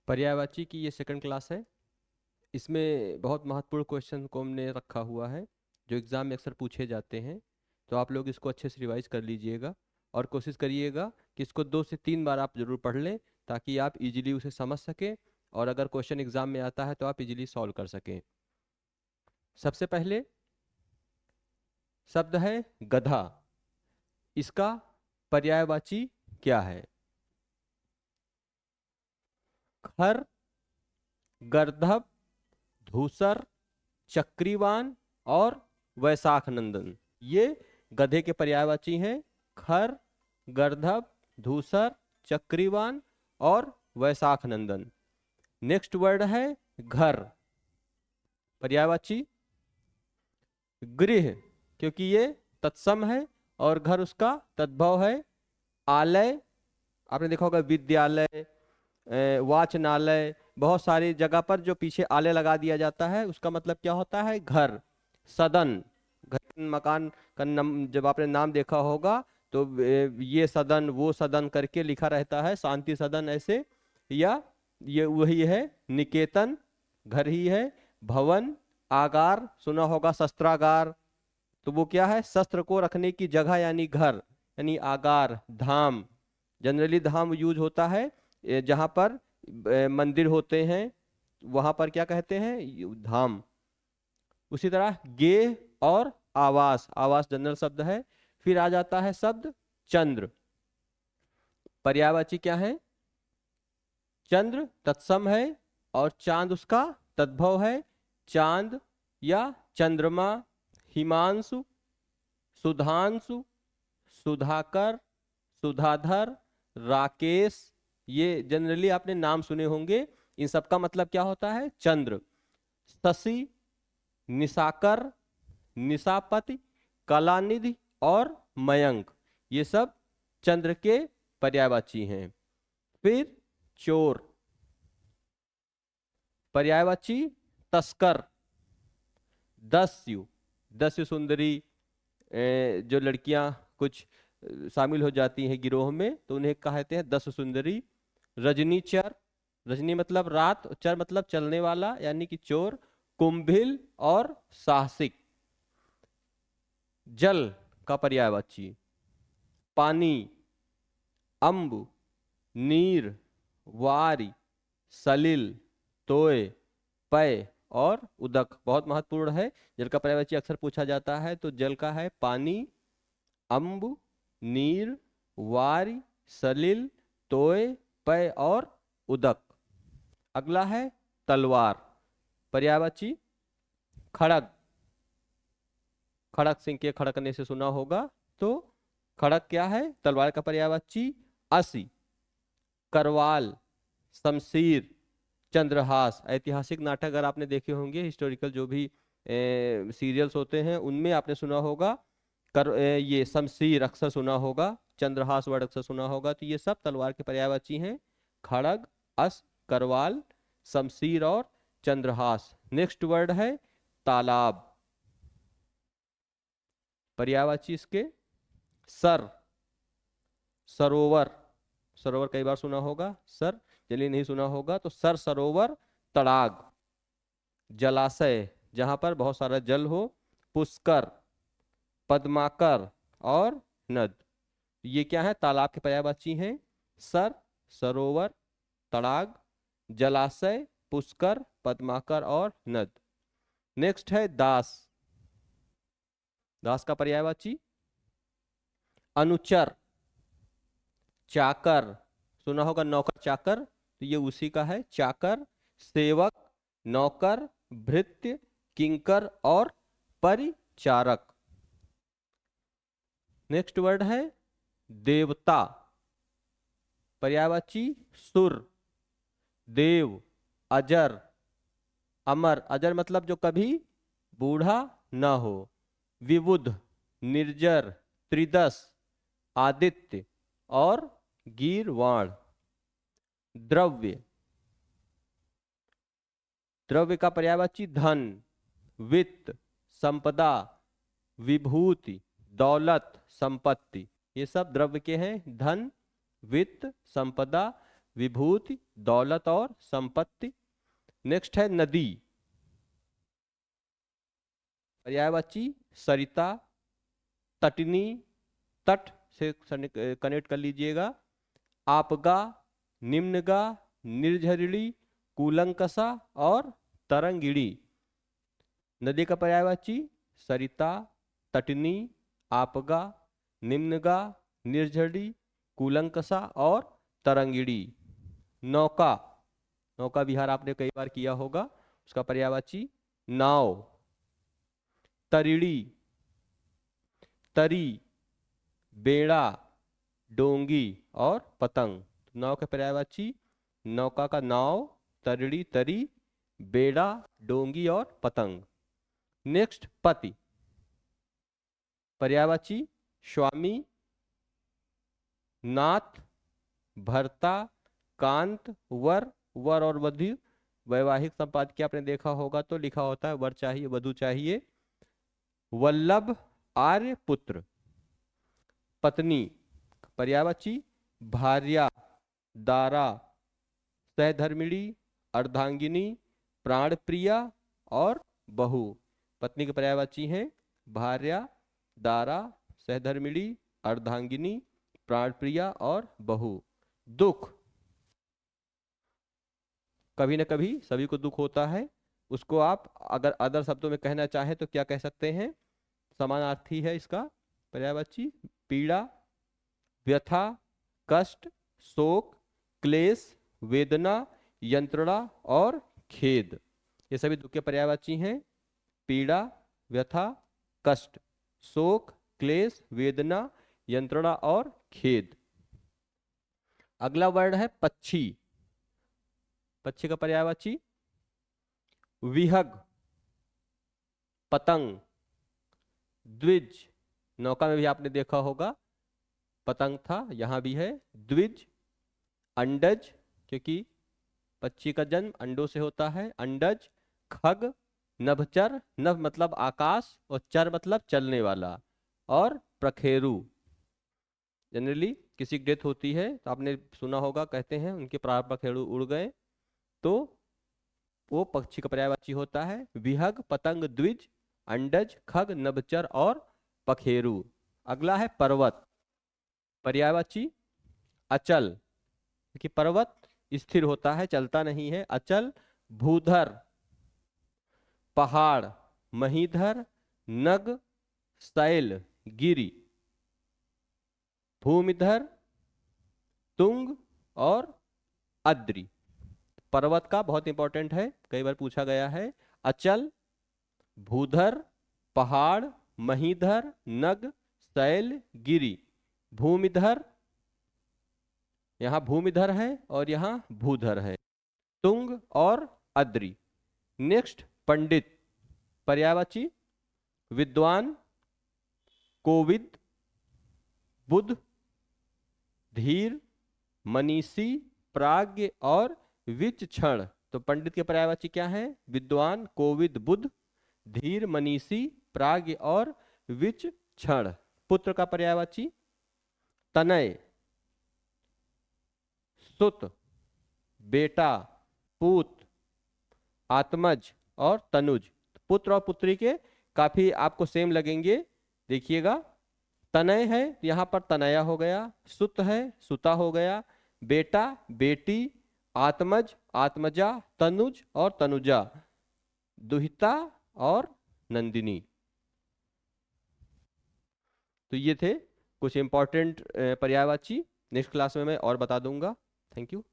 पर्यायवाची की ये सेकंड क्लास है। इसमें बहुत महत्वपूर्ण क्वेश्चन को हमने रखा हुआ है जो एग्ज़ाम में अक्सर पूछे जाते हैं। तो आप लोग इसको अच्छे से रिवाइज कर लीजिएगा और कोशिश करिएगा कि इसको 2 से 3 बार आप ज़रूर पढ़ लें ताकि आप इजीली उसे समझ सकें और अगर क्वेश्चन एग्ज़ाम में आता है तो आप इजीली सॉल्व कर सकें। सबसे पहले शब्द है गधा। इसका पर्यायवाची क्या है? खर, गर्दभ, धूसर, चक्रीवान और वैशाख नंदन। ये गधे के पर्यायवाची हैं। खर, गर्दभ, धूसर, चक्रीवान और वैशाख नंदन। नेक्स्ट वर्ड है घर। पर्यायवाची गृह, क्योंकि ये तत्सम है और घर उसका तद्भव है। आलय, आपने देखा होगा विद्यालय, वाचनालय, बहुत सारी जगह पर जो पीछे आलय लगा दिया जाता है उसका मतलब क्या होता है? घर। सदन, घर मकान का जब आपने नाम देखा होगा तो ये सदन वो सदन करके लिखा रहता है, शांति सदन ऐसे, या ये वही है। निकेतन घर ही है। भवन, आगार सुना होगा, शस्त्रागार, तो वो क्या है? शस्त्र को रखने की जगह यानी घर यानी आगार। धाम, जनरली धाम यूज होता है जहां पर मंदिर होते हैं, वहां पर क्या कहते हैं? धाम। उसी तरह गेह और आवास, आवास जनरल शब्द है। फिर आ जाता है शब्द चंद्र। पर्यायवाची क्या है? चंद्र तत्सम है और चांद उसका तद्भव है। चांद या चंद्रमा, हिमांशु, सुधांशु, सुधाकर, सुधाधर, राकेश, ये जनरली आपने नाम सुने होंगे। इन सबका मतलब क्या होता है? चंद्र। शशि, निशाकर, निशापति, कलानिधि और मयंक, ये सब चंद्र के पर्यायवाची हैं। फिर चोर। पर्यायवाची तस्कर। दस्यु, दस्यु सुंदरी, जो लड़कियां कुछ शामिल हो जाती हैं गिरोह में तो उन्हें कहते हैं दस सुंदरी। रजनीचर, रजनी मतलब रात, चर मतलब चलने वाला यानी कि चोर। कुंभिल और साहसिक। जल का पर्यायवाची पानी, अम्ब, नीर, वारी, सलिल, तोय, पय और उदक। बहुत महत्वपूर्ण है, जल का पर्यायवाची अक्सर पूछा जाता है। तो जल का है पानी, अम्ब, नीर, वारी, सलिल, तोय, पय और उदक। अगला है तलवार। पर्यायवाची खड़ग। खड़क सिंह के खड़कने से सुना होगा, तो खड़क क्या है? तलवार का पर्यायवाची असी। करवाल, शमशीर, चंद्रहास। ऐतिहासिक नाटक अगर आपने देखे होंगे, हिस्टोरिकल जो भी सीरियल्स होते हैं उनमें आपने सुना होगा ये शमशीर अक्सर सुना होगा, चंद्रहास वर्ड अक्सर सुना होगा। तो ये सब तलवार के पर्यायवाची हैं। खड़ग, अस, करवाल, शमशीर और चंद्रहास। नेक्स्ट वर्ड है तालाब। पर्यायवाची इसके सर, सरोवर, सरोवर कई बार सुना होगा, सर चलिए नहीं सुना होगा तो सर, सरोवर, तड़ाग, जलाशय जहां पर बहुत सारा जल हो, पुष्कर, पद्माकर और नद। ये क्या है? तालाब के पर्यायवाची हैं। सर, सरोवर, तड़ाग, जलाशय, पुष्कर, पद्माकर और नद। नेक्स्ट है दास। दास का पर्यायवाची अनुचर, चाकर सुना होगा, नौकर चाकर, तो ये उसी का है। चाकर, सेवक, नौकर, भृत्य, किंकर और परिचारक। नेक्स्ट वर्ड है देवता। पर्यायवाची सुर, देव, अजर, अमर, अजर मतलब जो कभी बूढ़ा ना हो। विबुध, निर्जर, त्रिदश, आदित्य और गीरवाण। द्रव्य, द्रव्य का पर्यायवाची धन, वित्त, संपदा, विभूति, दौलत, संपत्ति। ये सब द्रव्य के हैं। धन, वित्त, संपदा, विभूति, दौलत और संपत्ति। नेक्स्ट है नदी, पर्यायवाची सरिता, तटनी, तट से कनेक्ट कर लीजिएगा। आपगा, निम्नगा, निर्झरिणी, कूलंकसा और तरंगिणी। नदी का पर्यायवाची सरिता, तटनी, आपगा, निम्नगा, निर्झरिणी, कूलंकसा और तरंगिणी। नौका, नौका विहार आपने कई बार किया होगा, उसका पर्यायवाची नाव। तरिणी, तरी, बेड़ा, डोंगी और पतंग। नाव के पर्यायवाची नौका का नाव, तरिणी, तरी, बेड़ा, डोंगी और पतंग। नेक्स्ट पति, पर्यायवाची स्वामी, नाथ, भर्ता, कांत, वर। वर और वधु वैवाहिक संपादकीय आपने देखा होगा तो लिखा होता है वर चाहिए, वधु चाहिए। वल्लभ, आर्य, पुत्र। पत्नी, पर्यायवाची भार्या, दारा, सहधर्मिणी, अर्धांगिनी, प्राणप्रिया और बहू। पत्नी के पर्यायवाची हैं भार्या, दारा, सहधर्मिणी, अर्धांगिनी, प्राणप्रिया और बहू। दुख, कभी न कभी सभी को दुख होता है, उसको आप अगर अदर शब्दों में कहना चाहें तो क्या कह सकते हैं? समानार्थी है इसका पर्यायवाची पीड़ा, व्यथा, कष्ट, शोक, क्लेश, वेदना, यंत्रणा और खेद। ये सभी दुख के पर्यायवाची हैं पीड़ा, व्यथा, कष्ट, शोक, क्लेश, वेदना, यंत्रणा और खेद। अगला वर्ड है पक्षी। पक्षी का पर्यायवाची विहग, पतंग, द्विज। नौका में भी आपने देखा होगा पतंग था, यहां भी है द्विज। अंडज, क्योंकि पक्षी का जन्म अंडों से होता है, अंडज। खग, नभचर, नभ मतलब आकाश और चर मतलब चलने वाला। और प्रखेरु, जनरली किसी की डेथ होती है तो आपने सुना होगा, कहते हैं उनके प्राण प्रखेरु उड़ गए, तो वो पक्षी का पर्यायवाची होता है विहग, पतंग, द्विज, अंडज, खग, नभचर और पखेरु। अगला है पर्वत, पर्यायवाची अचल, क्योंकि पर्वत स्थिर होता है, चलता नहीं है। अचल। भूधर, पहाड़, महीधर, नग, शैल, गिरी। भूमिधर, तुंग और अद्रि। पर्वत का बहुत इंपॉर्टेंट है, कई बार पूछा गया है। अचल, भूधर, पहाड़, महीधर, नग, शैल, गिरी। भूमिधर, यहां भूमिधर है और यहां भूधर है। तुंग और अद्रि। नेक्स्ट पंडित, पर्यायवाची विद्वान, कोविद, बुद्ध, धीर, मनीषी, प्राज्ञ और विचक्षण। तो पंडित के पर्यायवाची क्या है? विद्वान, कोविद, बुद्ध, धीर, मनीषी, प्राज्ञ और विचक्षण। पुत्र का पर्यायवाची तनय, सुत, बेटा, पूत, आत्मज और तनुज। पुत्र और पुत्री के काफी आपको सेम लगेंगे, देखिएगा। तनय है यहां पर तनया हो गया, सुत है सुता हो गया, बेटा, बेटी, आत्मज, आत्मजा, तनुज और तनुजा, दुहिता और नंदिनी। तो ये थे कुछ इंपॉर्टेंट पर्यायवाची। नेक्स्ट क्लास में मैं और बता दूंगा। Thank you.